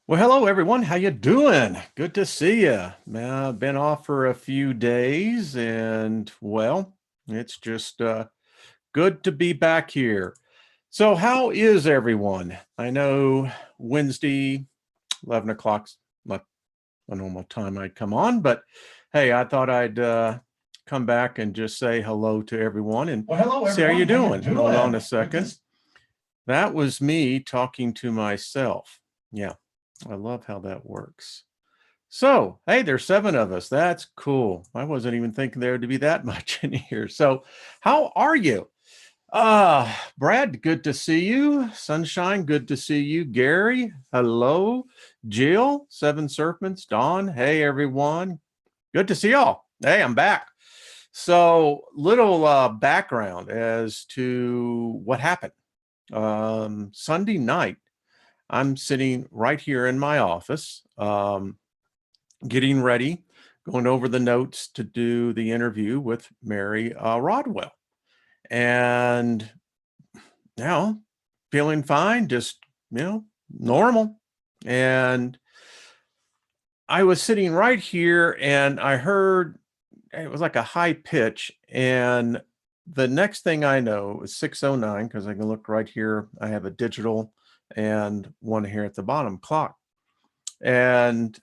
Well, hello everyone. How you doing? Good to see you. I've been off for a few days, and well, it's just good to be back here. So, how is everyone? I know Wednesday, 11 o'clock's not a normal time I'd come on, but hey, I thought I'd come back and just say hello to everyone and Well, hello see how you everyone. How you doing. Hold on doing? a second. That was me talking to myself. Yeah, I love how that works. So, hey, there's seven of us. That's cool. I wasn't even thinking there to be that much in here. So, how are you? Brad, good to see you. Sunshine, good to see you. Gary, hello. Jill, Seven Serpents, Dawn, hey everyone. Good to see y'all. Hey, I'm back. So, little background as to what happened. Sunday night, I'm sitting right here in my office. Getting ready, going over the notes to do the interview with Mary Rodwell. And now feeling fine, just, normal. And I was sitting right here and I heard it was like a high pitch. And the next thing I know is 6:09 because I can look right here. I have a digital and one here at the bottom clock. And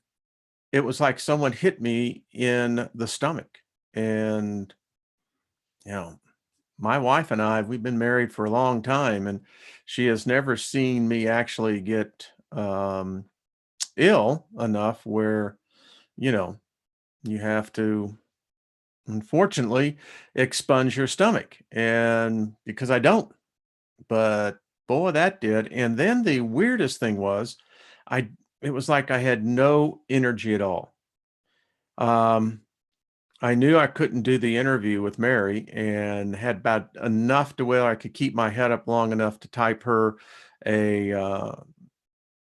it was like someone hit me in the stomach. And, you know, my wife and we've been married for a long time, and she has never seen me actually get ill enough where, you know, you have to, unfortunately, expunge your stomach. And because I don't, but boy, that did. And then the weirdest thing was, I, it was like I had no energy at all. Um, I knew I couldn't do the interview with Mary and had about enough to where I could keep my head up long enough to type her a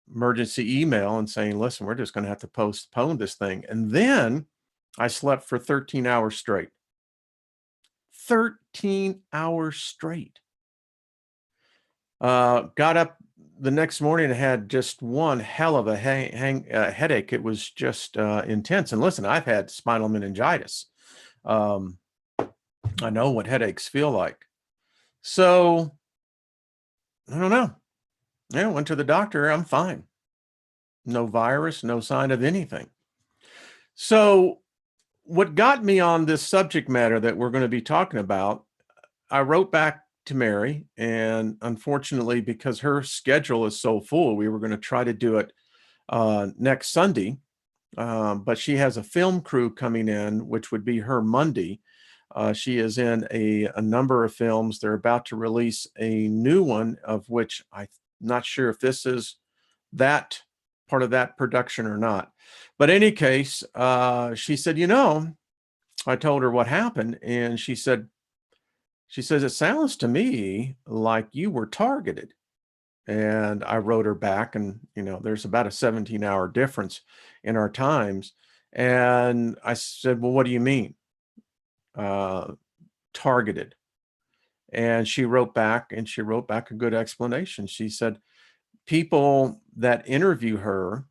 emergency email and saying, listen, we're just going to have to postpone this thing. And then I slept for 13 hours straight. 13 hours straight. Got up the next morning and had just one hell of a headache. It was just intense. And listen, I've had spinal meningitis. Um, I know what headaches feel like. So I don't know. Yeah, went to the doctor. I'm fine. No virus, no sign of anything. So, what got me on this subject matter that we're going to be talking about, I wrote back to Mary, and unfortunately, because her schedule is so full, we were going to try to do it next Sunday. But she has a film crew coming in, which would be her Monday. She is in a number of films. They're about to release a new one, of which I'm not sure if this is that part of that production or not. But in any case, she said, I told her what happened, and she says, it sounds to me like you were targeted. And I wrote her back, and there's about a 17-hour difference in our times. And I said, well, what do you mean? Uh, targeted. And she wrote back, and she wrote back a good explanation. She said, people that interview her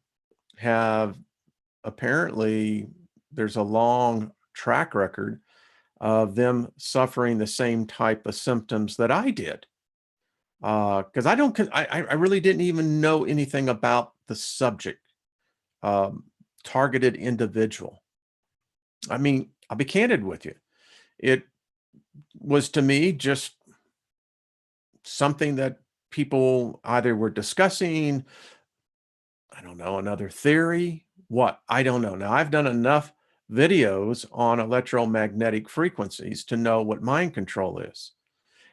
have apparently, there's a long track record of them suffering the same type of symptoms that I did. Because I really didn't even know anything about the subject, um, targeted individual. I mean, I'll be candid with you. It was to me just something that people either were discussing, I don't know, another theory, what? I don't know. Now, I've done enough videos on electromagnetic frequencies to know what mind control is.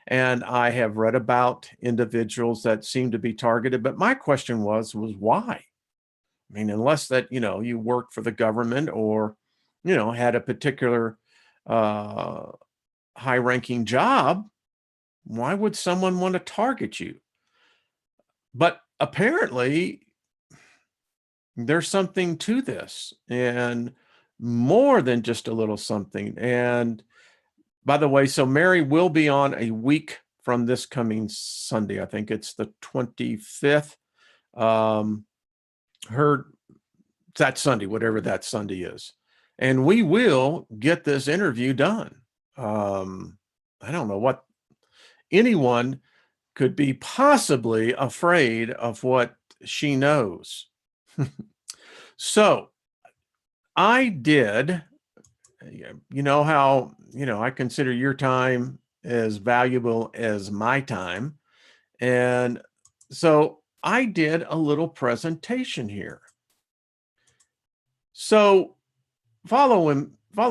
And I have read about individuals that seem to be targeted, but my question was why? I mean, unless that, you work for the government or, had a particular uh, high ranking job, why would someone want to target you? But apparently, there's something to this, and more than just a little something. And by the way, so Mary will be on a week from this coming Sunday. I think it's the 25th. Um, her that Sunday, whatever that Sunday is. And we will get this interview done. I don't know what anyone could be possibly afraid of what she knows. So I did, you know how, I consider your time as valuable as my time. And so I did a little presentation here. So follow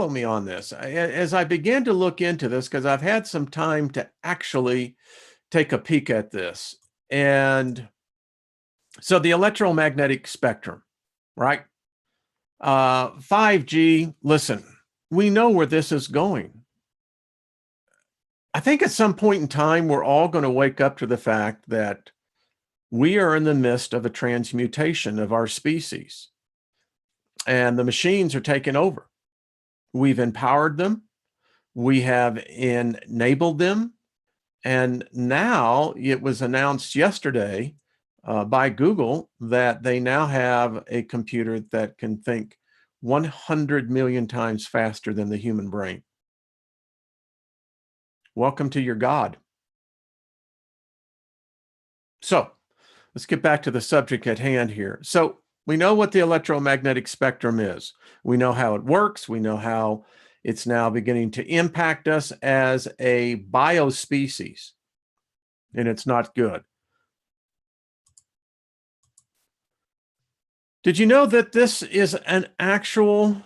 me on this. As I began to look into this, because I've had some time to actually take a peek at this. And so the electromagnetic spectrum, right? 5G, listen, we know where this is going. I think at some point in time, we're all going to wake up to the fact that we are in the midst of a transmutation of our species, and the machines are taking over. We've empowered them, we have enabled them, and now it was announced yesterday by Google that they now have a computer that can think 100 million times faster than the human brain. Welcome to your God. So let's get back to the subject at hand here. So we know what the electromagnetic spectrum is. We know how it works. We know how it's now beginning to impact us as a biospecies, and it's not good. Did you know that this is an actual,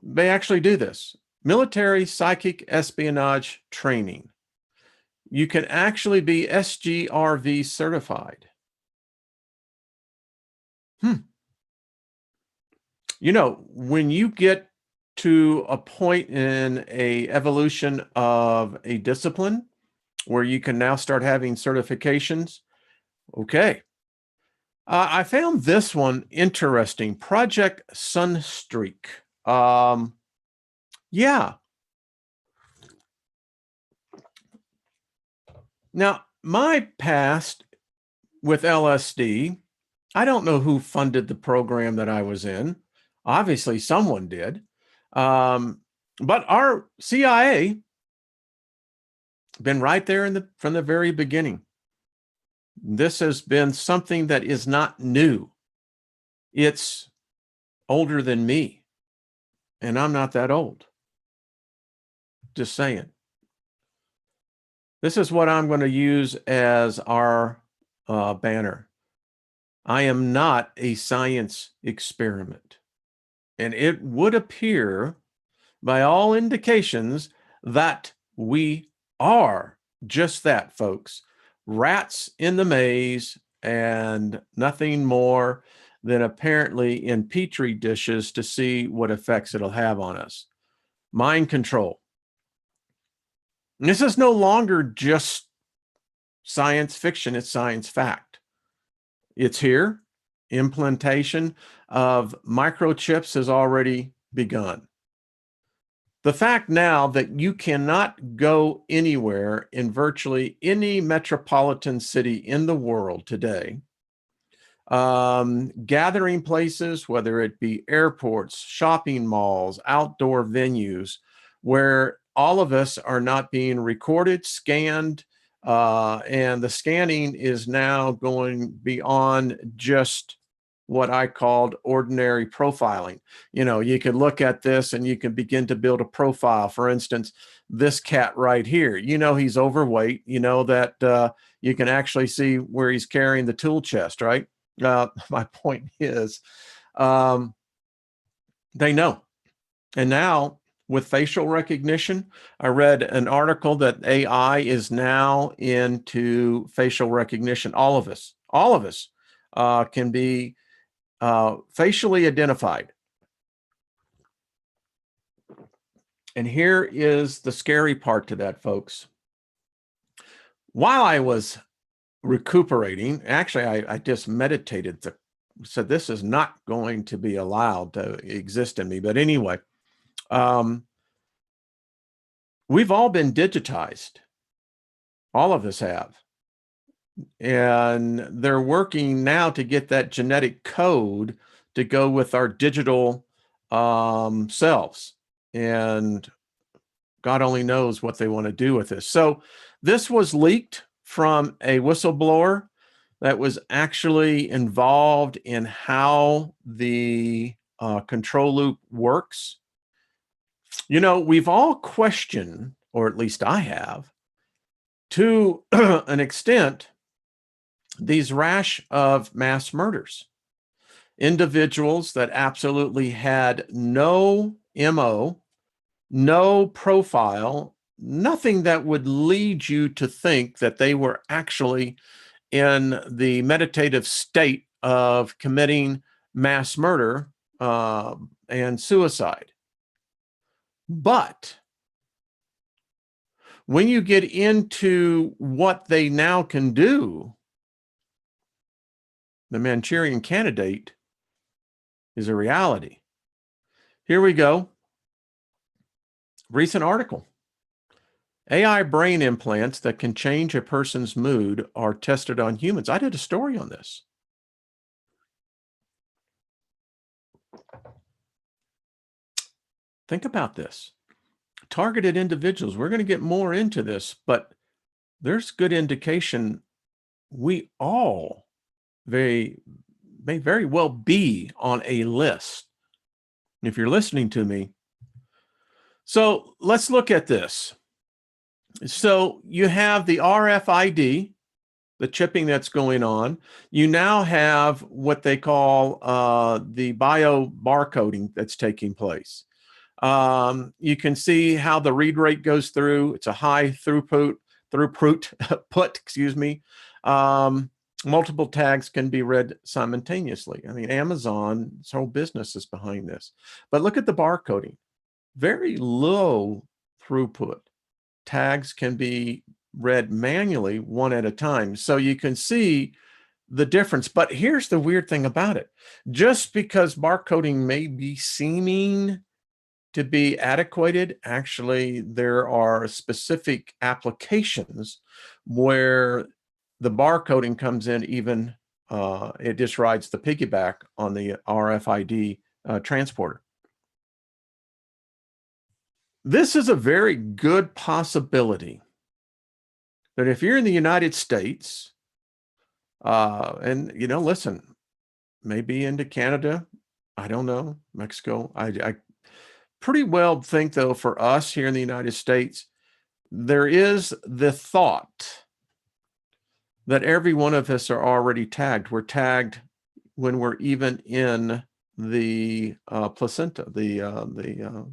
they actually do this, military psychic espionage training. You can actually be SGRV certified. When you get to a point in a evolution of a discipline where you can now start having certifications, okay. I found this one interesting, Project Sunstreak. Yeah. Now, my past with LSD, I don't know who funded the program that I was in. Obviously, someone did. But our CIA been right there from the very beginning. This has been something that is not new. It's older than me, and I'm not that old. Just saying. This is what I'm going to use as our banner. I am not a science experiment. And it would appear, by all indications, that we are just that, folks. Rats in the maze and nothing more than apparently in petri dishes to see what effects it'll have on us. Mind control. And this is no longer just science fiction, it's science fact. It's here. Implantation of microchips has already begun. The fact now that you cannot go anywhere in virtually any metropolitan city in the world today, gathering places, whether it be airports, shopping malls, outdoor venues, where all of us are not being recorded, scanned, and the scanning is now going beyond just what I called ordinary profiling. You can look at this and you can begin to build a profile. For instance, this cat right here, he's overweight, that you can actually see where he's carrying the tool chest, right? My point is, they know. And now with facial recognition, I read an article that AI is now into facial recognition. All of us can be facially identified. And here is the scary part to that, folks. While I was recuperating, actually, I just meditated, said this is not going to be allowed to exist in me. But anyway, we've all been digitized. All of us have. And they're working now to get that genetic code to go with our digital selves. And God only knows what they want to do with this. So this was leaked from a whistleblower that was actually involved in how the control loop works. You know, we've all questioned, or at least I have, to an extent, these rash of mass murders. Individuals that absolutely had no MO, no profile, nothing that would lead you to think that they were actually in the meditative state of committing mass murder and suicide. But when you get into what they now can do, the Manchurian Candidate is a reality. Here we go. Recent article. AI brain implants that can change a person's mood are tested on humans. I did a story on this. Think about this. Targeted individuals. We're going to get more into this, but there's good indication we all may very well be on a list. If you're listening to me. So let's look at this. So you have the RFID, the chipping that's going on. You now have what they call the bio barcoding that's taking place. You can see how the read rate goes through. It's a high throughput, excuse me. Multiple tags can be read simultaneously. I mean, Amazon's whole business is behind this. But look at the barcoding. Very low throughput. Tags can be read manually one at a time. So you can see the difference. But here's the weird thing about it. Just because barcoding may be seeming to be adequated, actually, there are specific applications where the barcoding comes in even, it just rides the piggyback on the RFID transporter. This is a very good possibility that if you're in the United States, and, you know, listen, maybe into Canada, I don't know, Mexico, I pretty well think, though, for us here in the United States, there is the thought that every one of us are already tagged. We're tagged when we're even in the placenta, the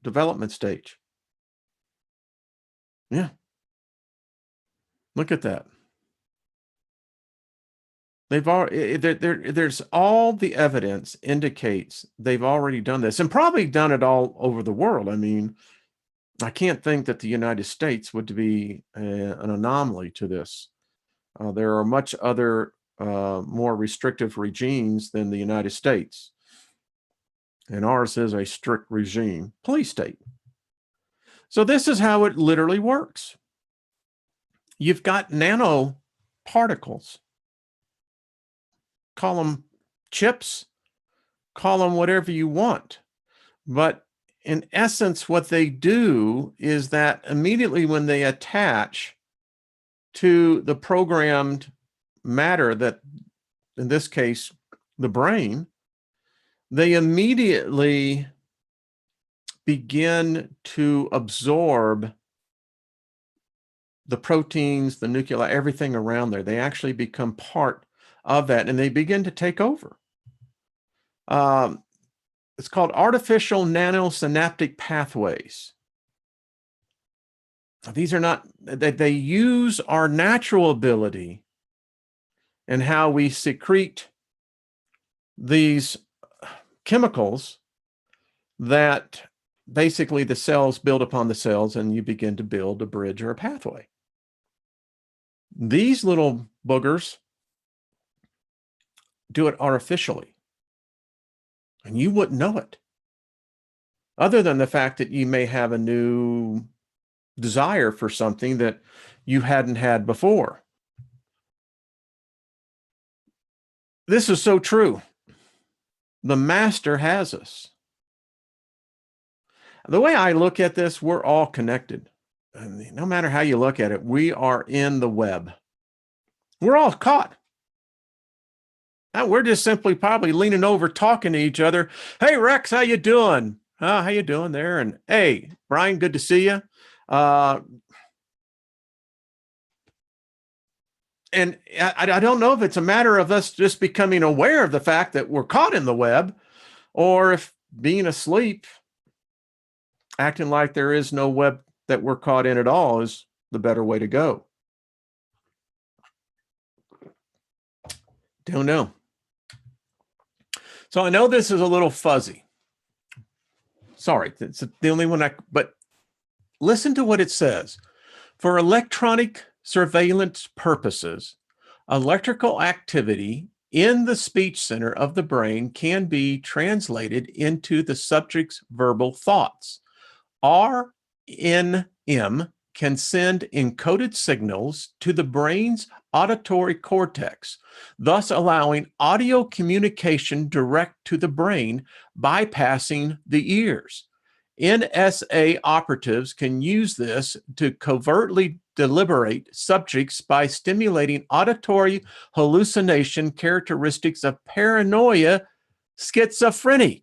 development stage. Yeah. Look at that. They've already, there's all the evidence indicates they've already done this and probably done it all over the world. I mean, I can't think that the United States would be an anomaly to this. There are much other more restrictive regimes than the United States. And ours is a strict regime, police state. So this is how it literally works. You've got nanoparticles. Call them chips, call them whatever you want. But in essence, what they do is that immediately when they attach to the programmed matter, that in this case, the brain, they immediately begin to absorb the proteins, the nuclei, everything around there. They actually become part of that and they begin to take over. It's called artificial nanosynaptic pathways. These are not, they use our natural ability and how we secrete these chemicals that basically the cells build upon the cells and you begin to build a bridge or a pathway. These little boogers do it artificially and you wouldn't know it, other than the fact that you may have a new desire for something that you hadn't had before. This is so true. The master has us. The way I look at this, we're all connected. I mean, no matter how you look at it, we are in the web. We're all caught. Now, we're just simply probably leaning over, talking to each other. Hey, Rex, how you doing? How you doing there? And hey, Brian, good to see you. And I don't know if it's a matter of us just becoming aware of the fact that we're caught in the web, or if being asleep, acting like there is no web that we're caught in at all is the better way to go. Don't know. So I know this is a little fuzzy. Sorry, it's the only one but listen to what it says. For electronic surveillance purposes, electrical activity in the speech center of the brain can be translated into the subject's verbal thoughts. RNM can send encoded signals to the brain's auditory cortex, thus allowing audio communication direct to the brain, bypassing the ears. NSA operatives can use this to covertly deliberate subjects by stimulating auditory hallucination characteristics of paranoia schizophrenia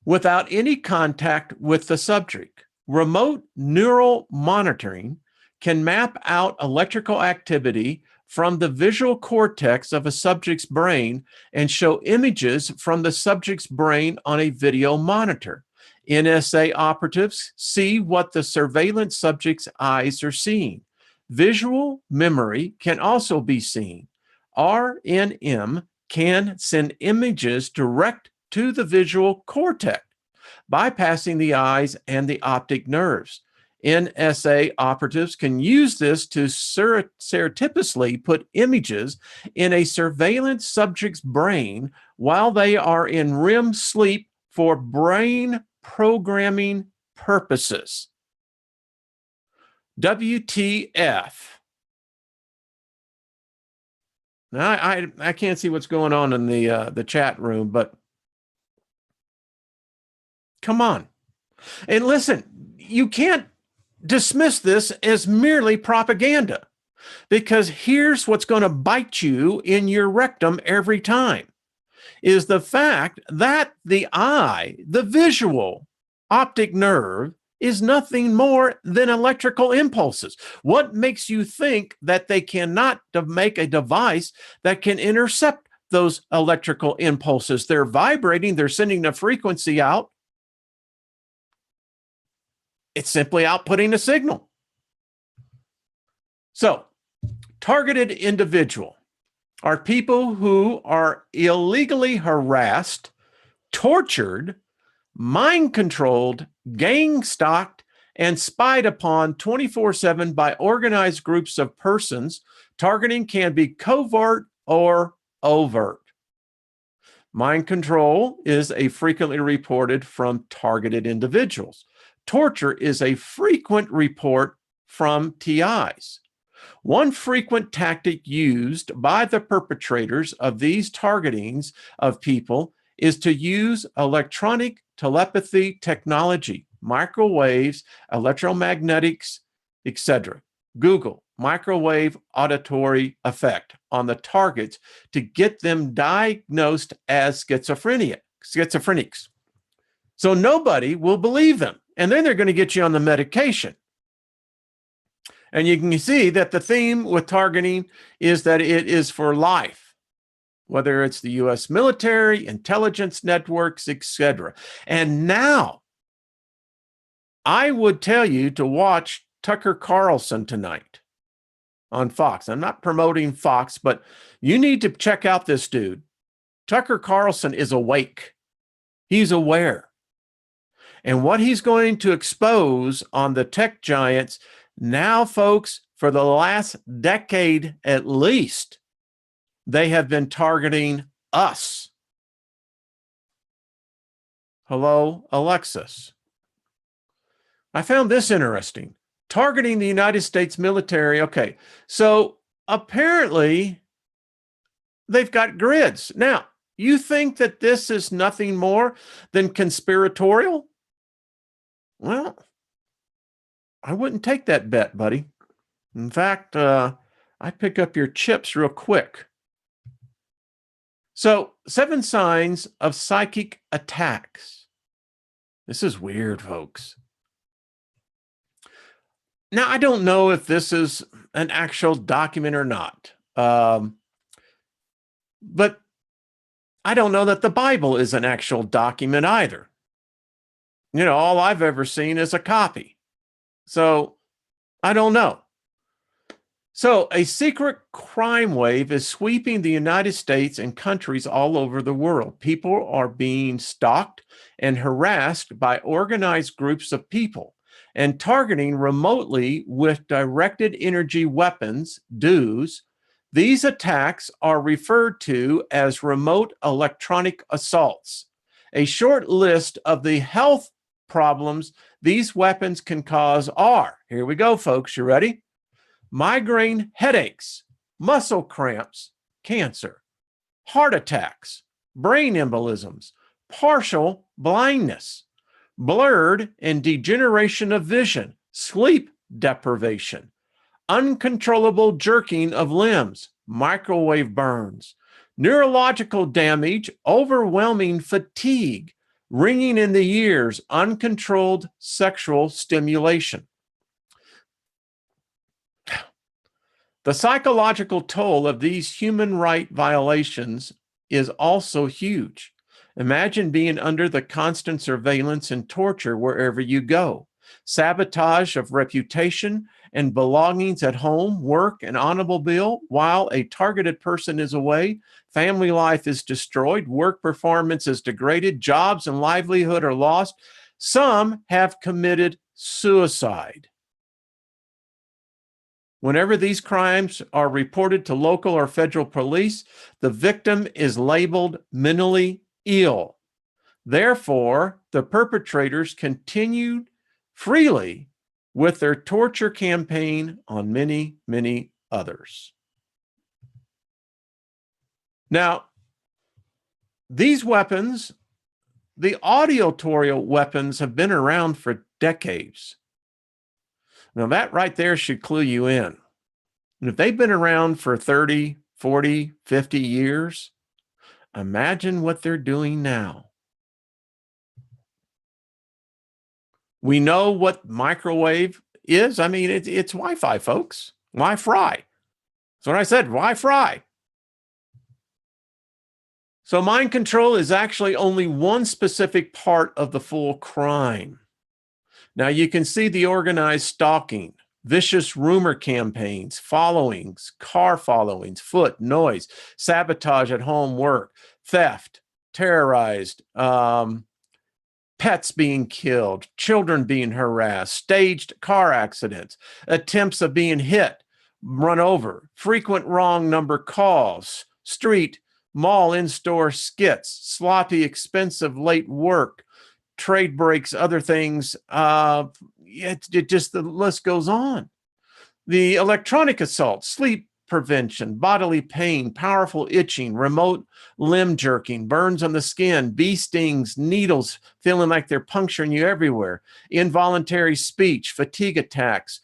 without any contact with the subject. Remote neural monitoring can map out electrical activity from the visual cortex of a subject's brain and show images from the subject's brain on a video monitor. NSA operatives see what the surveillance subject's eyes are seeing. Visual memory can also be seen. RNM can send images direct to the visual cortex, bypassing the eyes and the optic nerves. NSA operatives can use this to surreptitiously put images in a surveillance subject's brain while they are in REM sleep for brain programming purposes. WTF. Now, I can't see what's going on in the chat room, but come on. And listen, you can't dismiss this as merely propaganda, because here's what's going to bite you in your rectum every time, is the fact that the eye, the visual optic nerve, is nothing more than electrical impulses. What makes you think that they cannot make a device that can intercept those electrical impulses? They're vibrating, they're sending a frequency out. It's simply outputting a signal. So, targeted individual are people who are illegally harassed, tortured, mind-controlled, gang-stalked, and spied upon 24/7 by organized groups of persons. Targeting can be covert or overt. Mind control is a frequently reported from targeted individuals. Torture is a frequent report from TIs. One frequent tactic used by the perpetrators of these targetings of people is to use electronic telepathy technology, microwaves, electromagnetics, etc. Google microwave auditory effect on the targets to get them diagnosed as schizophrenics. So nobody will believe them. And then they're going to get you on the medication. And you can see that the theme with targeting is that it is for life, whether it's the U.S. military, intelligence networks, etc. And now I would tell you to watch Tucker Carlson tonight on Fox. I'm not promoting Fox, but you need to check out this dude. Tucker Carlson is awake. He's aware. And what he's going to expose on the tech giants now, folks, for the last decade at least, they have been targeting us. Hello, Alexis. I found this interesting. Targeting the United States military. Okay, so apparently they've got grids. Now, you think that this is nothing more than conspiratorial? Well, I wouldn't take that bet, buddy. In fact, I'd pick up your chips real quick. So, 7 signs of psychic attacks. This is weird, folks. Now, I don't know if this is an actual document or not, but I don't know that the Bible is an actual document either. You know, all I've ever seen is a copy. So, I don't know. So, a secret crime wave is sweeping the United States and countries all over the world. People are being stalked and harassed by organized groups of people and targeting remotely with directed energy weapons, DEWs. These attacks are referred to as remote electronic assaults. A short list of the health problems these weapons can cause are, here we go, folks, you ready? Migraine headaches, muscle cramps, cancer, heart attacks, brain embolisms, partial blindness, blurred and degeneration of vision, sleep deprivation, uncontrollable jerking of limbs, microwave burns, neurological damage, overwhelming fatigue, ringing in the ears, uncontrolled sexual stimulation. The psychological toll of these human right violations is also huge. Imagine being under the constant surveillance and torture wherever you go. Sabotage of reputation and belongings at home, work, and automobile while a targeted person is away. Family life is destroyed. Work performance is degraded. Jobs and livelihood are lost. Some have committed suicide. Whenever these crimes are reported to local or federal police, the victim is labeled mentally ill. Therefore, the perpetrators continued freely with their torture campaign on many, many others. Now, these weapons, the auditorial weapons, have been around for decades. Now, that right there should clue you in. And if they've been around for 30, 40, 50 years, imagine what they're doing now. We know what microwave is. I mean, it's Wi-Fi, folks. Wi-Fi. That's what I said, Wi-Fi. So mind control is actually only one specific part of the full crime. Now you can see the organized stalking, vicious rumor campaigns, followings, car followings, foot, noise, sabotage at home, work, theft, terrorized, pets being killed, children being harassed, staged car accidents, attempts of being hit, run over, frequent wrong number calls, street, mall in-store skits, sloppy, expensive, late work, trade breaks, other things. It just, the list goes on. The electronic assault, sleep prevention, bodily pain, powerful itching, remote limb jerking, burns on the skin, bee stings, needles feeling like they're puncturing you everywhere, involuntary speech, fatigue attacks,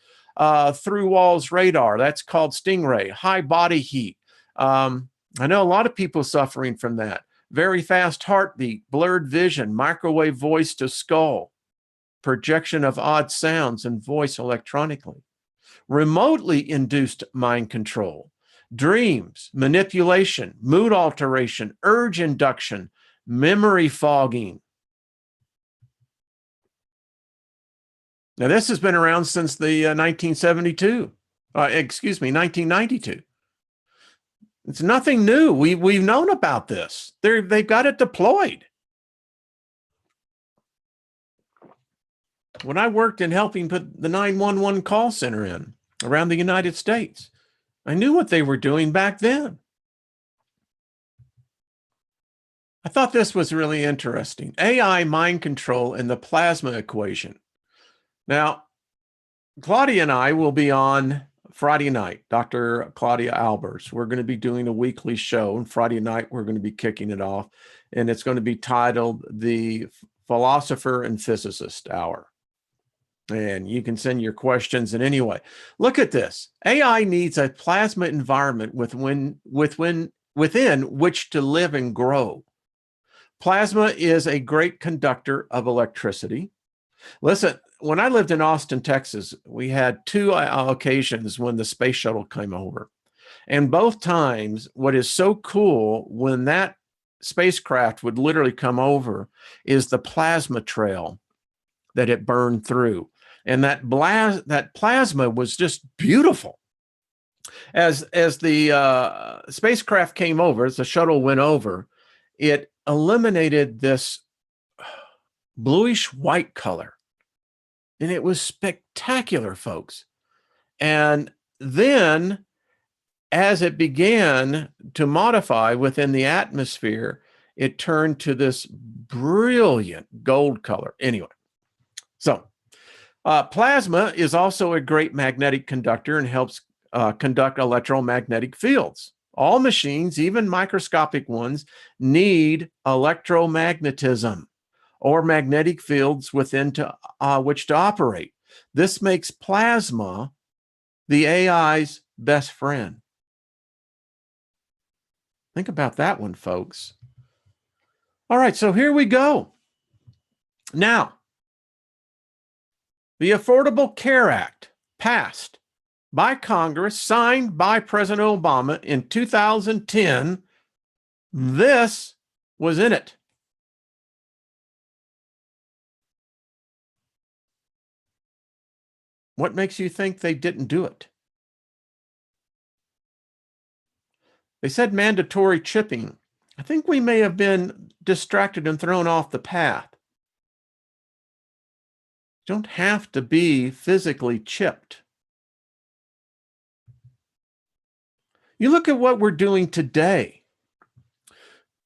through walls radar, that's called stingray, high body heat. I know a lot of people suffering from that. Very fast heartbeat, blurred vision, microwave voice to skull, projection of odd sounds and voice electronically. Remotely induced mind control, dreams, manipulation, mood alteration, urge induction, memory fogging. Now, this has been around since the 1992. It's nothing new. We've known about this. They've got it deployed. When I worked in helping put the 911 call center in around the United States, I knew what they were doing back then. I thought this was really interesting. AI mind control and the plasma equation. Now, Claudia and I will be on Friday night, Dr. Claudia Albers. We're going to be doing a weekly show, and Friday night we're going to be kicking it off, and it's going to be titled The Philosopher and Physicist Hour. And you can send your questions. And anyway, look at this. AI needs a plasma environment within which to live and grow. Plasma is a great conductor of electricity. Listen, when I lived in Austin, Texas, we had two occasions when the space shuttle came over. And both times, what is so cool when that spacecraft would literally come over is the plasma trail that it burned through. And that plasma was just beautiful. As the spacecraft came over, as the shuttle went over, it eliminated this bluish white color. And it was spectacular, folks. And then as it began to modify within the atmosphere, it turned to this brilliant gold color. Anyway, so plasma is also a great magnetic conductor and helps conduct electromagnetic fields. All machines, even microscopic ones, need electromagnetism or magnetic fields within which to operate. This makes plasma the AI's best friend. Think about that one, folks. All right, so here we go. Now, the Affordable Care Act passed by Congress, signed by President Obama in 2010. This was in it. What makes you think they didn't do it? They said mandatory chipping. I think we may have been distracted and thrown off the path. You don't have to be physically chipped. You look at what we're doing today.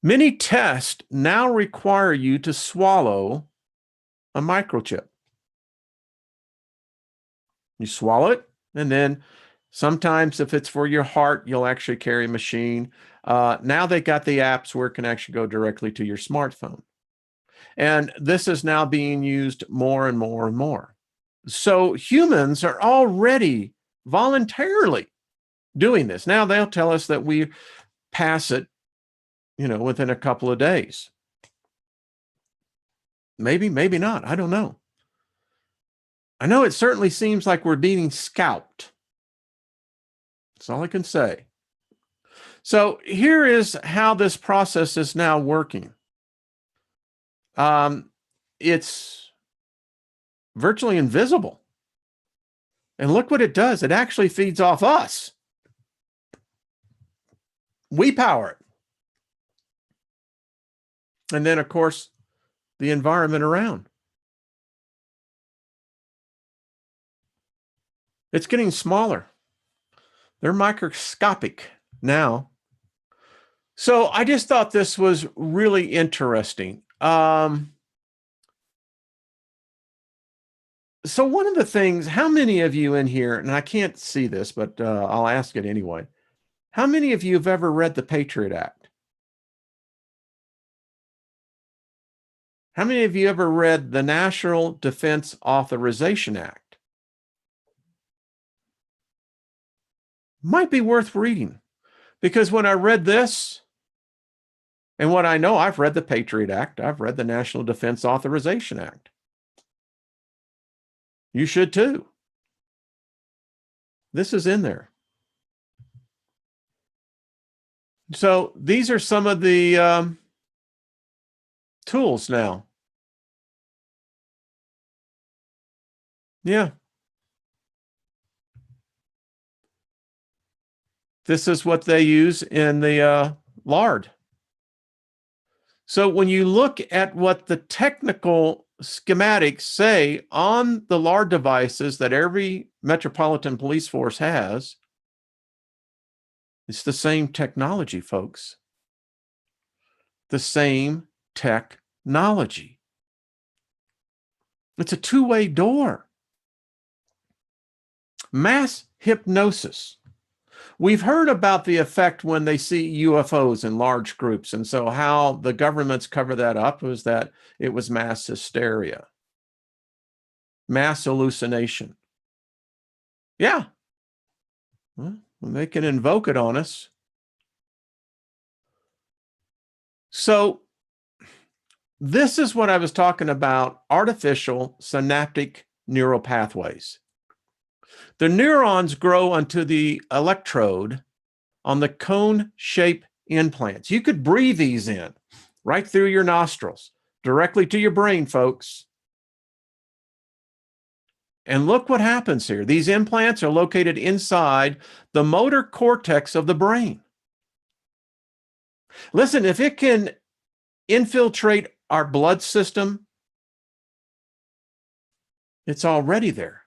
Many tests now require you to swallow a microchip. You swallow it, and then sometimes if it's for your heart, you'll actually carry a machine. Now they got the apps where it can actually go directly to your smartphone. And this is now being used more and more and more. So humans are already voluntarily doing this. Now they'll tell us that we pass it, within a couple of days. Maybe, maybe not. I don't know. I know it certainly seems like we're being scalped. That's all I can say. So here is how this process is now working. It's virtually invisible. And look what it does. It actually feeds off us. We power it. And then, of course, the environment around. It's getting smaller. They're microscopic now. So I just thought this was really interesting. So one of the things, how many of you in here, and I can't see this, but I'll ask it anyway. How many of you have ever read the Patriot Act? How many of you ever read the National Defense Authorization Act? Might be worth reading, because when I read this, and what I know, I've read the Patriot Act, I've read the National Defense Authorization Act. You should too. This is in there. So these are some of the tools now. Yeah. This is what they use in the lard. So when you look at what the technical schematics say on the lard devices that every Metropolitan Police Force has, it's the same technology, folks. The same technology. It's a two-way door. Mass hypnosis. We've heard about the effect when they see UFOs in large groups. And so how the governments cover that up was that it was mass hysteria, mass hallucination. Yeah. Well, they can invoke it on us. So this is what I was talking about, artificial synaptic neural pathways. The neurons grow onto the electrode on the cone-shaped implants. You could breathe these in right through your nostrils, directly to your brain, folks. And look what happens here. These implants are located inside the motor cortex of the brain. Listen, if it can infiltrate our blood system, it's already there.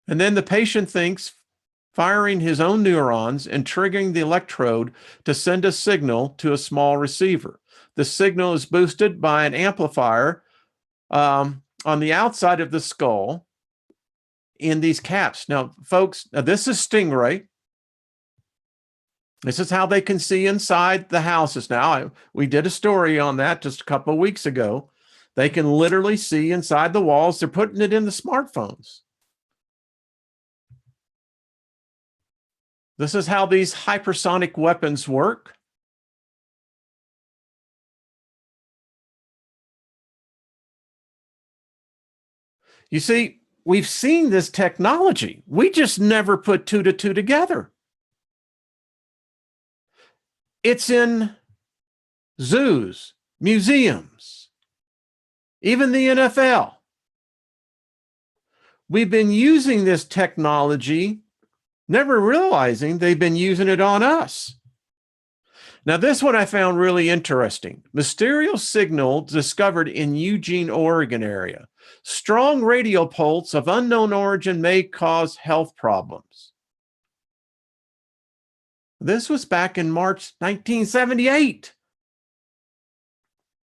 And then the patient thinks firing his own neurons and triggering the electrode to send a signal to a small receiver. The signal is boosted by an amplifier on the outside of the skull in these caps. Now, folks, this is Stingray. This is how they can see inside the houses now. We did a story on that just a couple of weeks ago. They can literally see inside the walls. They're putting it in the smartphones. This is how these hypersonic weapons work. You see, we've seen this technology. We just never put two to two together. It's in zoos, museums, even the NFL. We've been using this technology, never realizing they've been using it on us. Now, this one I found really interesting. Mysterious signal discovered in Eugene, Oregon area. Strong radio pulse of unknown origin may cause health problems. This was back in March 1978.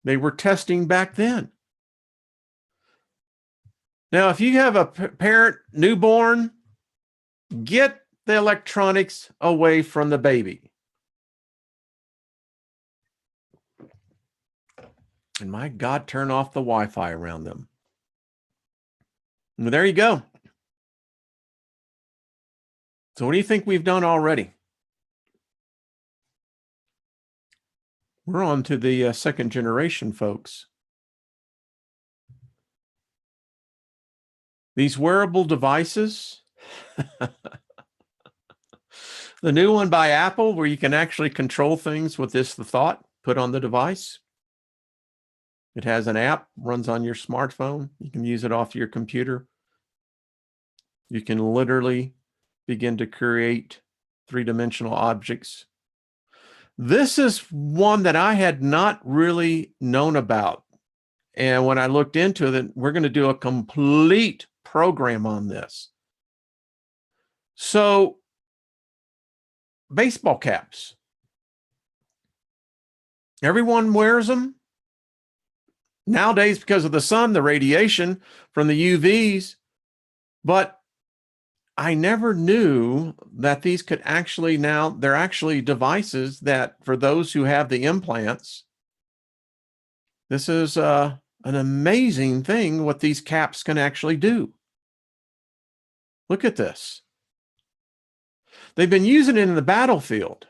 They were testing back then. Now, if you have a parent, newborn, get the electronics away from the baby. And my God, turn off the Wi-Fi around them. Well, there you go. So what do you think we've done already? We're on to the second generation, folks. These wearable devices, the new one by Apple, where you can actually control things with the thought put on the device. It has an app, runs on your smartphone. You can use it off your computer. You can literally begin to create three-dimensional objects. This is one that I had not really known about. And when I looked into it, we're going to do a complete program on this. So, baseball caps. Everyone wears them. Nowadays, because of the sun, the radiation from the UVs. But I never knew that these could actually, now they're actually devices that for those who have the implants, this is an amazing thing what these caps can actually do. Look at this. They've been using it in the battlefield,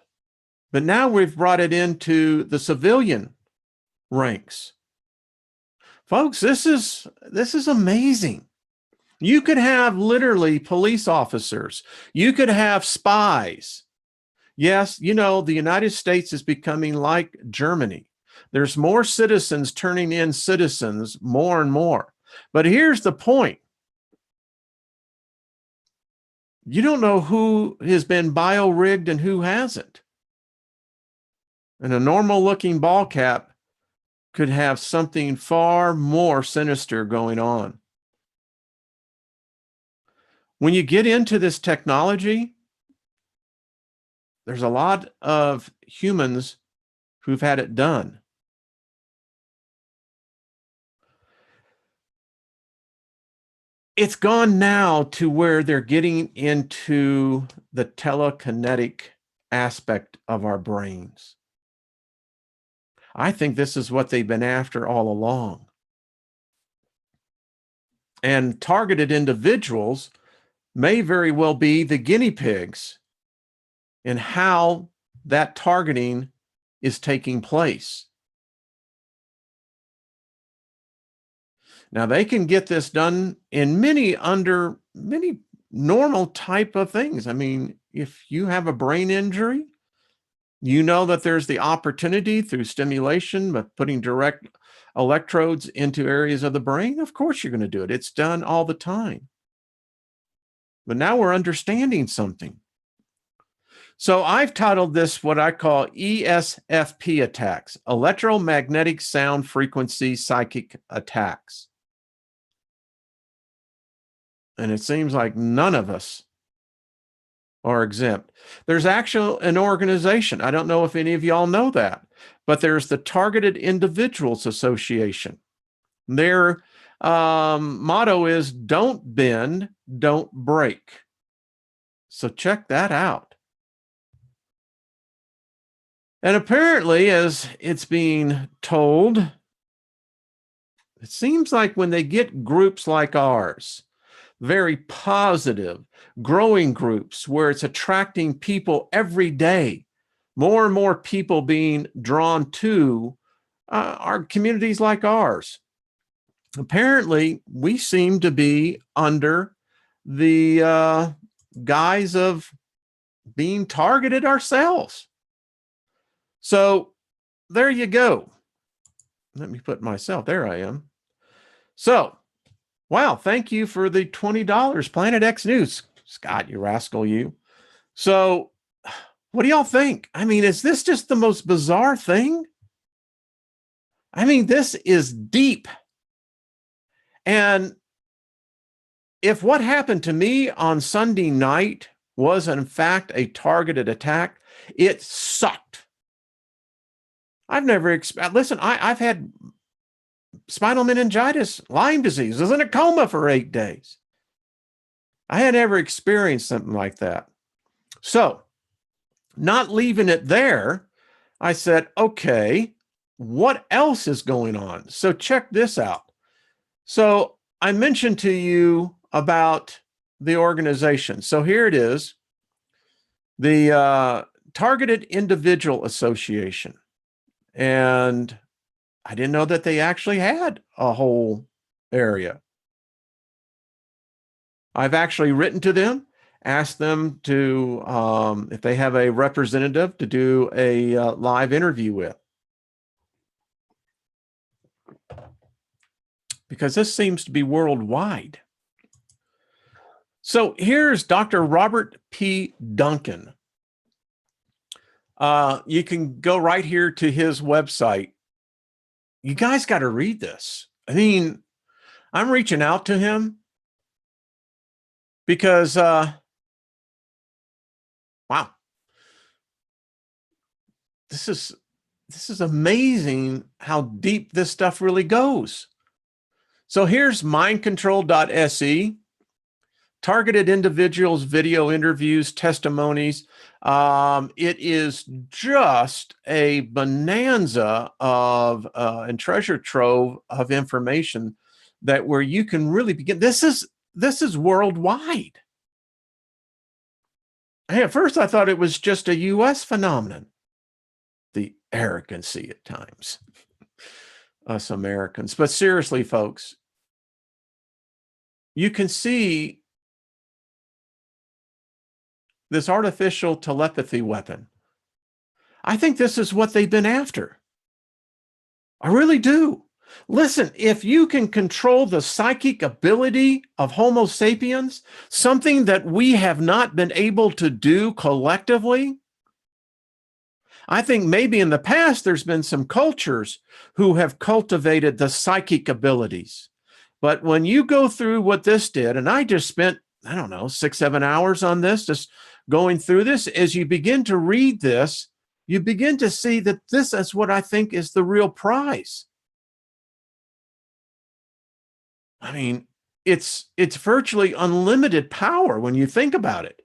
but now we've brought it into the civilian ranks. Folks, this is amazing. You could have literally police officers. You could have spies. Yes, you know, the United States is becoming like Germany. There's more citizens turning in citizens more and more. But here's the point. You don't know who has been bio-rigged and who hasn't. And a normal looking ball cap could have something far more sinister going on. When you get into this technology, there's a lot of humans who've had it done. it's gone now to where they're getting into the telekinetic aspect of our brains. I think this is what they've been after all along. And targeted individuals may very well be the guinea pigs in how that targeting is taking place. Now, they can get this done in many normal type of things. I mean, if you have a brain injury, you know that there's the opportunity through stimulation, but putting direct electrodes into areas of the brain, of course you're going to do it. It's done all the time. But now we're understanding something. So I've titled this what I call ESFP attacks, electromagnetic sound frequency psychic attacks. And it seems like none of us are exempt. There's actually an organization. I don't know if any of y'all know that, but there's the Targeted Individuals Association. Their motto is don't bend, don't break. So check that out. And apparently, as it's being told, it seems like when they get groups like ours, very positive, growing groups where it's attracting people every day, more and more people being drawn to our communities like ours. Apparently, we seem to be under the guise of being targeted ourselves. So there you go. Let me put myself, there I am. So, wow, thank you for the $20, Planet X News. Scott, you rascal, you. So, what do y'all think? I mean, is this just the most bizarre thing? I mean, this is deep. And if what happened to me on Sunday night was in fact a targeted attack, it sucked. I've never, listen, I've had spinal meningitis, Lyme disease, I was in a coma for 8 days. I had never experienced something like that. So, not leaving it there, I said, okay, what else is going on? So check this out. So I mentioned to you about the organization. So here it is, the Targeted Individual Association. And I didn't know that they actually had a whole area. I've actually written to them, asked them to, if they have a representative to do a live interview with. Because this seems to be worldwide. So here's Dr. Robert P. Duncan. You can go right here to his website. You guys got to read this. I mean, I'm reaching out to him because, wow, this is amazing how deep this stuff really goes. So here's mindcontrol.se, targeted individuals, video interviews, testimonies. It is just a bonanza of and treasure trove of information that where you can really begin. This is worldwide. Hey, at first I thought it was just a U.S. phenomenon. The arrogancy at times, us Americans. But seriously, folks, you can see this artificial telepathy weapon. I think this is what they've been after. I really do. Listen, if you can control the psychic ability of Homo sapiens, something that we have not been able to do collectively, I think maybe in the past there's been some cultures who have cultivated the psychic abilities. But when you go through what this did, and I just spent, I don't know, 6-7 hours on this, just going through this, as you begin to read this, you begin to see that this is what I think is the real prize. I mean, it's virtually unlimited power when you think about it.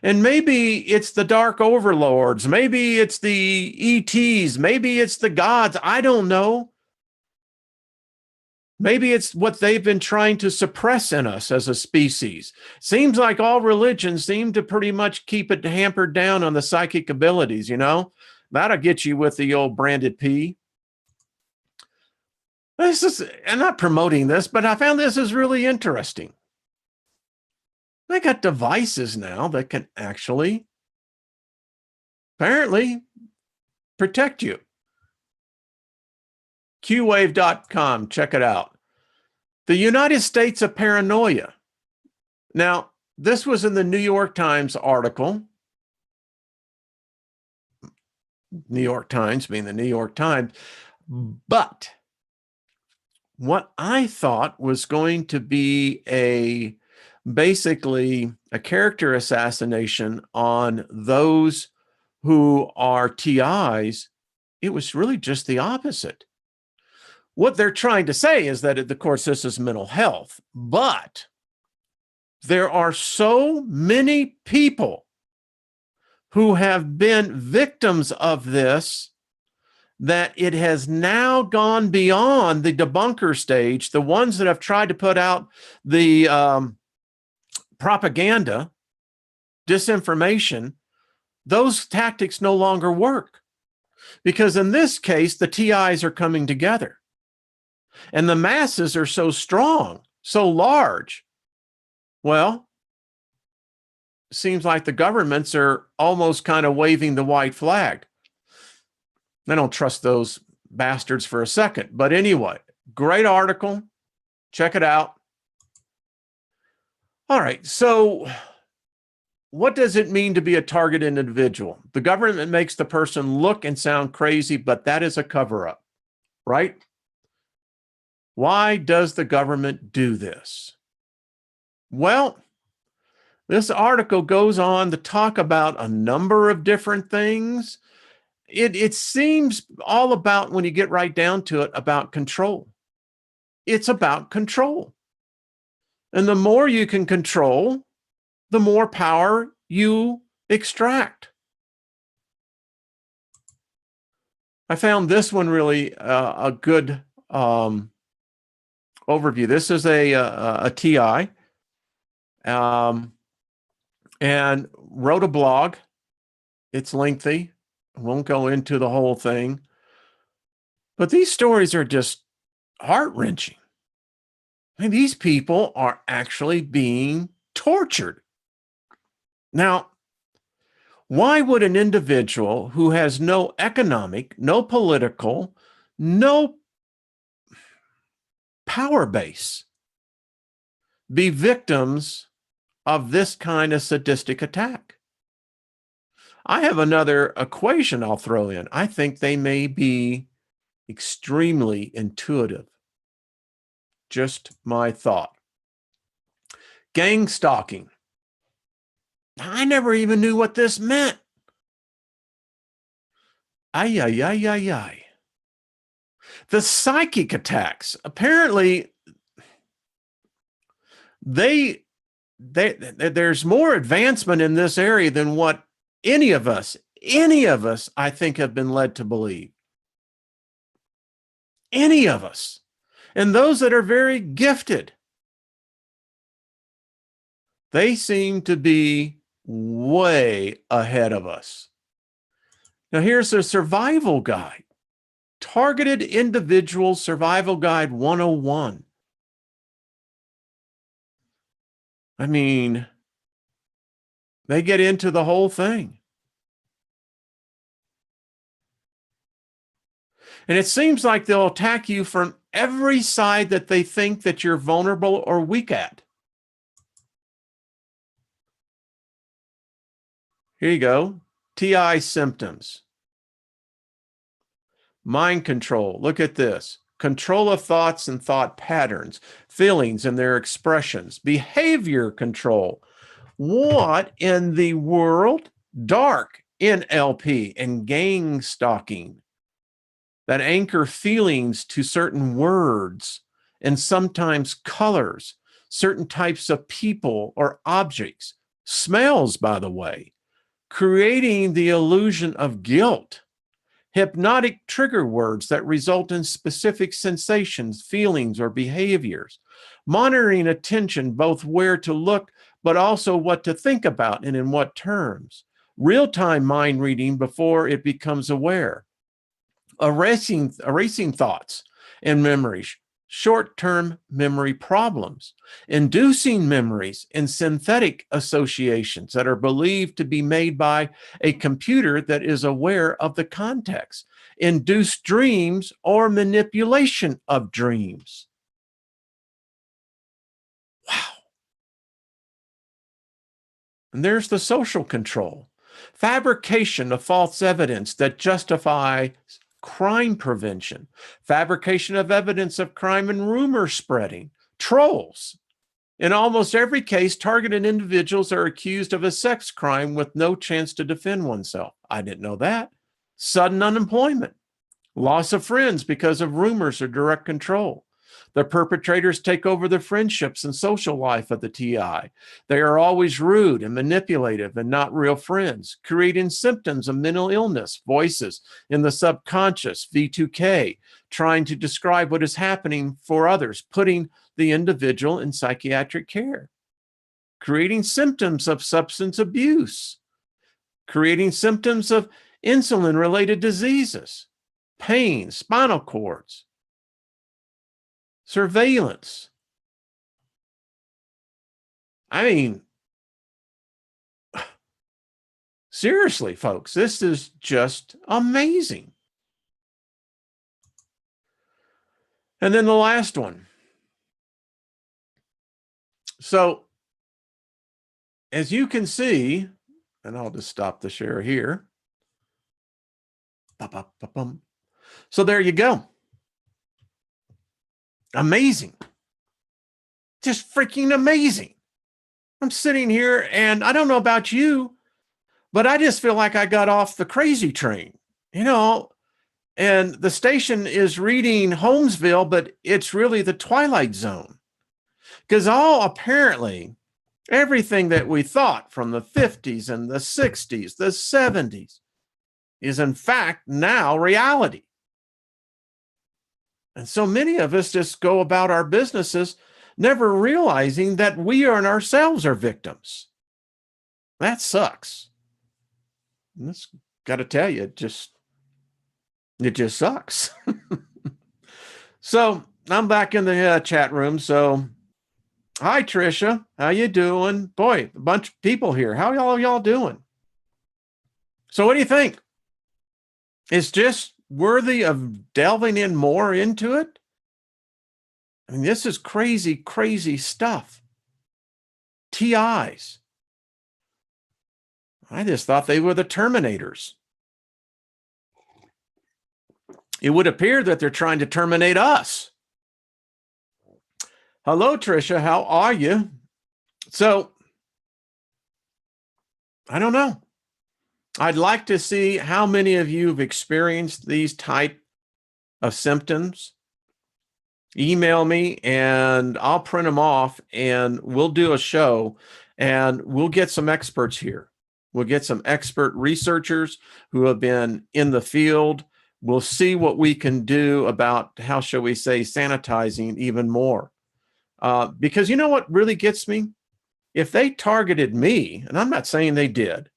And maybe it's the dark overlords, maybe it's the ETs, maybe it's the gods, I don't know. Maybe it's what they've been trying to suppress in us as a species. Seems like all religions seem to pretty much keep it hampered down on the psychic abilities, you know? That'll get you with the old branded P. This is, I'm not promoting this, but I found this is really interesting. They got devices now that can actually, apparently, protect you. QWave.com, check it out. The United States of Paranoia. Now, this was in the New York Times article. New York Times being the New York Times. But what I thought was going to be basically a character assassination on those who are TIs, it was really just the opposite. What they're trying to say is that, of course, this is mental health, but there are so many people who have been victims of this that it has now gone beyond the debunker stage, the ones that have tried to put out the propaganda, disinformation. Those tactics no longer work, because in this case, the TIs are coming together and the masses are so strong, so large. Well, seems like the governments are almost kind of waving the white flag. I don't trust those bastards for a second. But anyway, great article. Check it out. All right. So what does it mean to be a targeted individual? The government makes the person look and sound crazy, but that is a cover-up, right? Why does the government do this? Well, this article goes on to talk about a number of different things. It seems all about, when you get right down to it, about control. It's about control. And the more you can control, the more power you extract. I found this one really a good overview. This is a TI and wrote a blog. It's lengthy. I won't go into the whole thing. But these stories are just heart-wrenching. I mean, these people are actually being tortured. Now, why would an individual who has no economic, no political, no power base be victims of this kind of sadistic attack? I have another equation I'll throw in. I think they may be extremely intuitive. Just my thought. Gang stalking. I never even knew what this meant. Ay, ay, ay, ay, ay. The psychic attacks. Apparently, there's more advancement in this area than what any of us, I think, have been led to believe. Any of us. And those that are very gifted, they seem to be way ahead of us. Now, here's a survival guide. Targeted Individual Survival Guide 101. I mean, they get into the whole thing. And it seems like they'll attack you from every side that they think that you're vulnerable or weak at. Here you go. TI symptoms. Mind control. Look at this. Control of thoughts and thought patterns, feelings and their expressions, behavior control. What in the world? Dark NLP and gang stalking that anchor feelings to certain words and sometimes colors, certain types of people or objects, smells, by the way, creating the illusion of guilt. Hypnotic trigger words that result in specific sensations, feelings, or behaviors. Monitoring attention, both where to look, but also what to think about and in what terms. Real-time mind reading before it becomes aware. Erasing thoughts and memories. Short-term memory problems, inducing memories and synthetic associations that are believed to be made by a computer that is aware of the context, induced dreams or manipulation of dreams. Wow. And there's the social control, fabrication of false evidence that justifies crime prevention, fabrication of evidence of crime and rumor spreading, trolls. In almost every case, targeted individuals are accused of a sex crime with no chance to defend oneself. I didn't know that. Sudden unemployment, loss of friends because of rumors or direct control. The perpetrators take over the friendships and social life of the TI. They are always rude and manipulative and not real friends, creating symptoms of mental illness, voices in the subconscious, V2K, trying to describe what is happening for others, putting the individual in psychiatric care, creating symptoms of substance abuse, creating symptoms of insulin-related diseases, pain, spinal cords, surveillance. I mean, seriously, folks, this is just amazing. And then the last one. So, as you can see, and I'll just stop the share here. So there you go. Amazing. Just freaking amazing. I'm sitting here and I don't know about you, but I just feel like I got off the crazy train, and the station is reading Holmesville, but it's really the Twilight Zone. Because apparently everything that we thought from the 50s and the 60s, the 70s, is in fact now reality. And so many of us just go about our businesses never realizing that we and ourselves are victims. That sucks. And that's got to tell you, it just sucks. So I'm back in the chat room. So hi, Trisha. How you doing? Boy, a bunch of people here. How y'all doing? So what do you think? It's just worthy of delving in more into it? I mean, this is crazy, crazy stuff. TIs. I just thought they were the Terminators. It would appear that they're trying to terminate us. Hello, Trisha. How are you? So, I don't know. I'd like to see how many of you have experienced these type of symptoms. Email me and I'll print them off and we'll do a show and we'll get some experts here. We'll get some expert researchers who have been in the field. We'll see what we can do about, how shall we say, sanitizing even more. Because you know what really gets me? If they targeted me, and I'm not saying they did,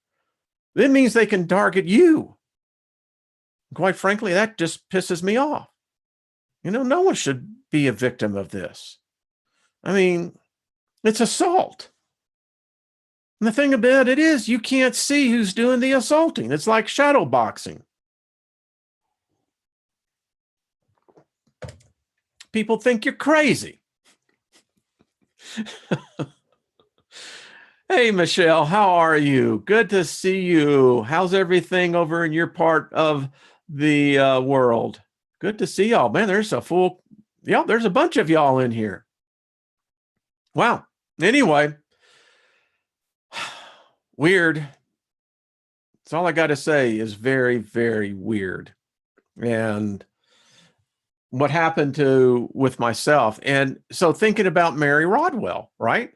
that means they can target you. Quite frankly, that just pisses me off. No one should be a victim of this. I mean, it's assault. And the thing about it is, you can't see who's doing the assaulting. It's like shadow boxing. People think you're crazy. Hey, Michelle, how are you? Good to see you. How's everything over in your part of the world? Good to see y'all. Man, there's a bunch of y'all in here. Wow. Anyway, weird. That's all I got to say is very, very weird. And what happened with myself. And so thinking about Mary Rodwell, right?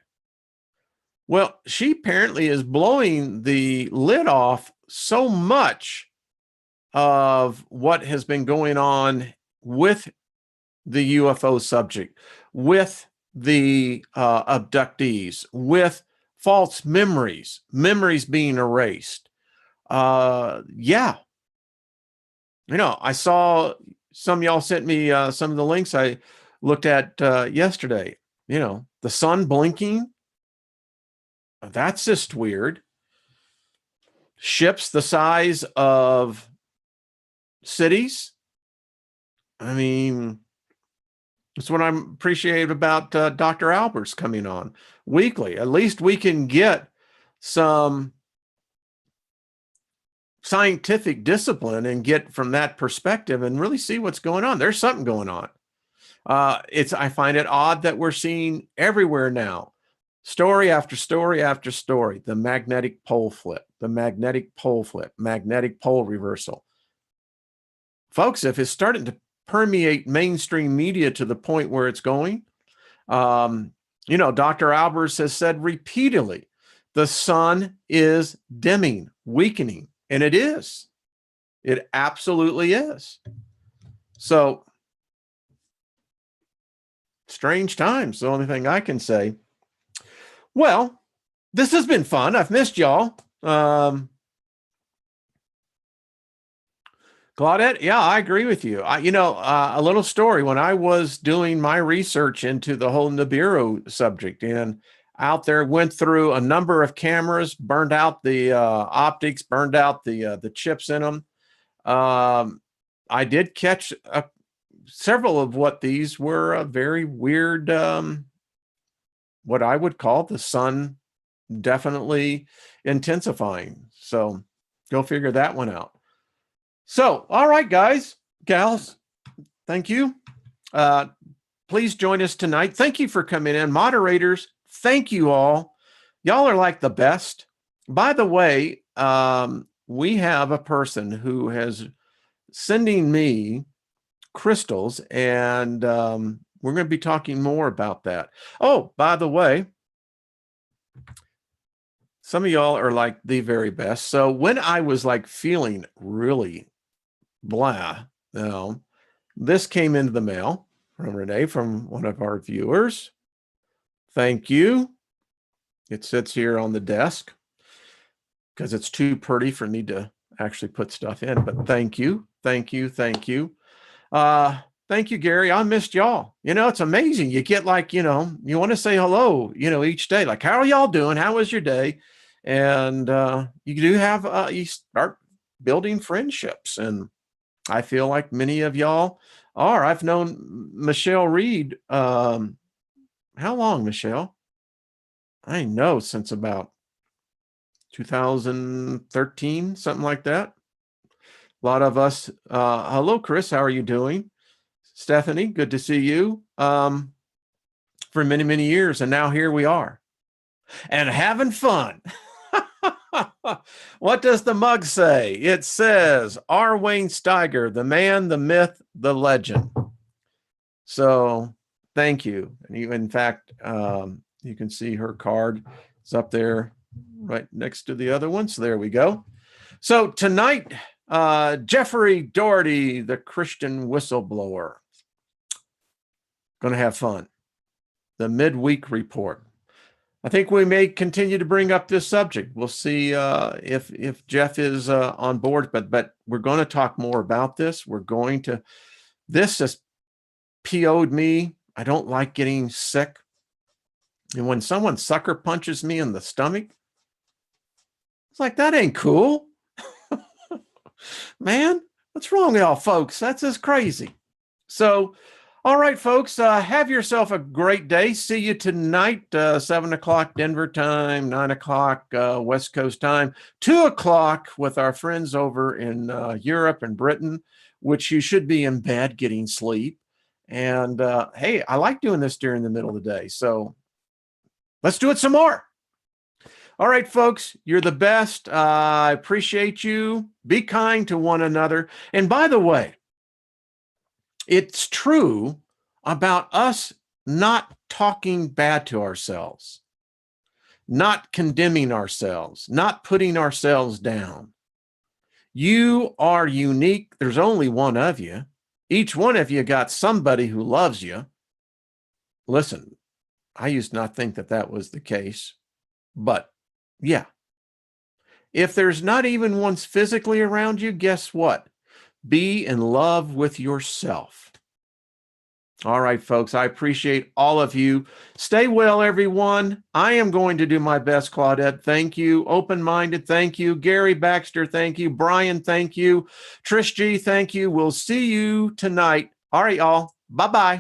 Well, she apparently is blowing the lid off so much of what has been going on with the UFO subject, with the abductees, with false memories, memories being erased. Yeah, I saw some of y'all sent me some of the links I looked at yesterday. The sun blinking. That's just weird. Ships the size of cities. I mean, that's what I'm appreciative about Dr. Alberts coming on weekly. At least we can get some scientific discipline and get from that perspective and really see what's going on. There's something going on. I find it odd that we're seeing everywhere now, story after story after story, the magnetic pole flip, magnetic pole reversal. Folks, if it's starting to permeate mainstream media to the point where it's going, Dr. Albers has said repeatedly, the sun is dimming, weakening, and it is. It absolutely is. So, strange times, the only thing I can say. Well, this has been fun. I've missed y'all. Claudette, yeah, I agree with you. A little story. When I was doing my research into the whole Nibiru subject and out there, went through a number of cameras, burned out the optics, burned out the chips in them. I did catch several of what these were a very weird, what I would call the sun definitely intensifying. So go figure that one out. So, all right, guys, gals, thank you. Please join us tonight. Thank you for coming in. Moderators, thank you all. Y'all are like the best. By the way, we have a person who has sending me crystals, and we're going to be talking more about that. Oh, by the way, some of y'all are like the very best. So when I was like feeling really blah, this came into the mail from Renee, from one of our viewers. Thank you. It sits here on the desk because it's too pretty for me to actually put stuff in, but thank you. Thank you. Thank you, Gary. I missed y'all. It's amazing. You get like, you want to say hello, each day, like, how are y'all doing? How was your day? And you do have, you start building friendships. And I feel like many of y'all are. I've known Michelle Reed. How long, Michelle? I know, since about 2013, something like that. A lot of us. Hello, Chris. How are you doing? Stephanie, good to see you. For many, many years. And now here we are and having fun. What does the mug say? It says, R. Wayne Steiger, the man, the myth, the legend. So thank you. And you, in fact, you can see her card. It's up there right next to the other one. So there we go. So tonight, Jeffrey Doherty, the Christian whistleblower. Going to have fun. The midweek report. I think we may continue to bring up this subject. We'll see if Jeff is on board, but we're going to talk more about this. This has PO'd me. I don't like getting sick. And when someone sucker punches me in the stomach, it's like, that ain't cool. Man, what's wrong with y'all folks? That's just crazy. So, all right, folks, have yourself a great day. See you tonight, 7 o'clock Denver time, 9 o'clock West Coast time, 2 o'clock with our friends over in Europe and Britain, which you should be in bed getting sleep. And hey, I like doing this during the middle of the day. So let's do it some more. All right, folks, you're the best. I appreciate you. Be kind to one another. And by the way, It's true about us not talking bad to ourselves, not condemning ourselves, not putting ourselves down. You are unique. There's only one of you. Each one of you got somebody who loves you. Listen, I used not think that that was the case, but yeah. If there's not even one physically around you, guess what? Be in love with yourself. All right, folks, I appreciate all of you. Stay well, everyone. I am going to do my best, Claudette. Thank you. Open-minded, thank you. Gary Baxter, thank you. Brian, thank you. Trish G, thank you. We'll see you tonight. All right, y'all. Bye-bye.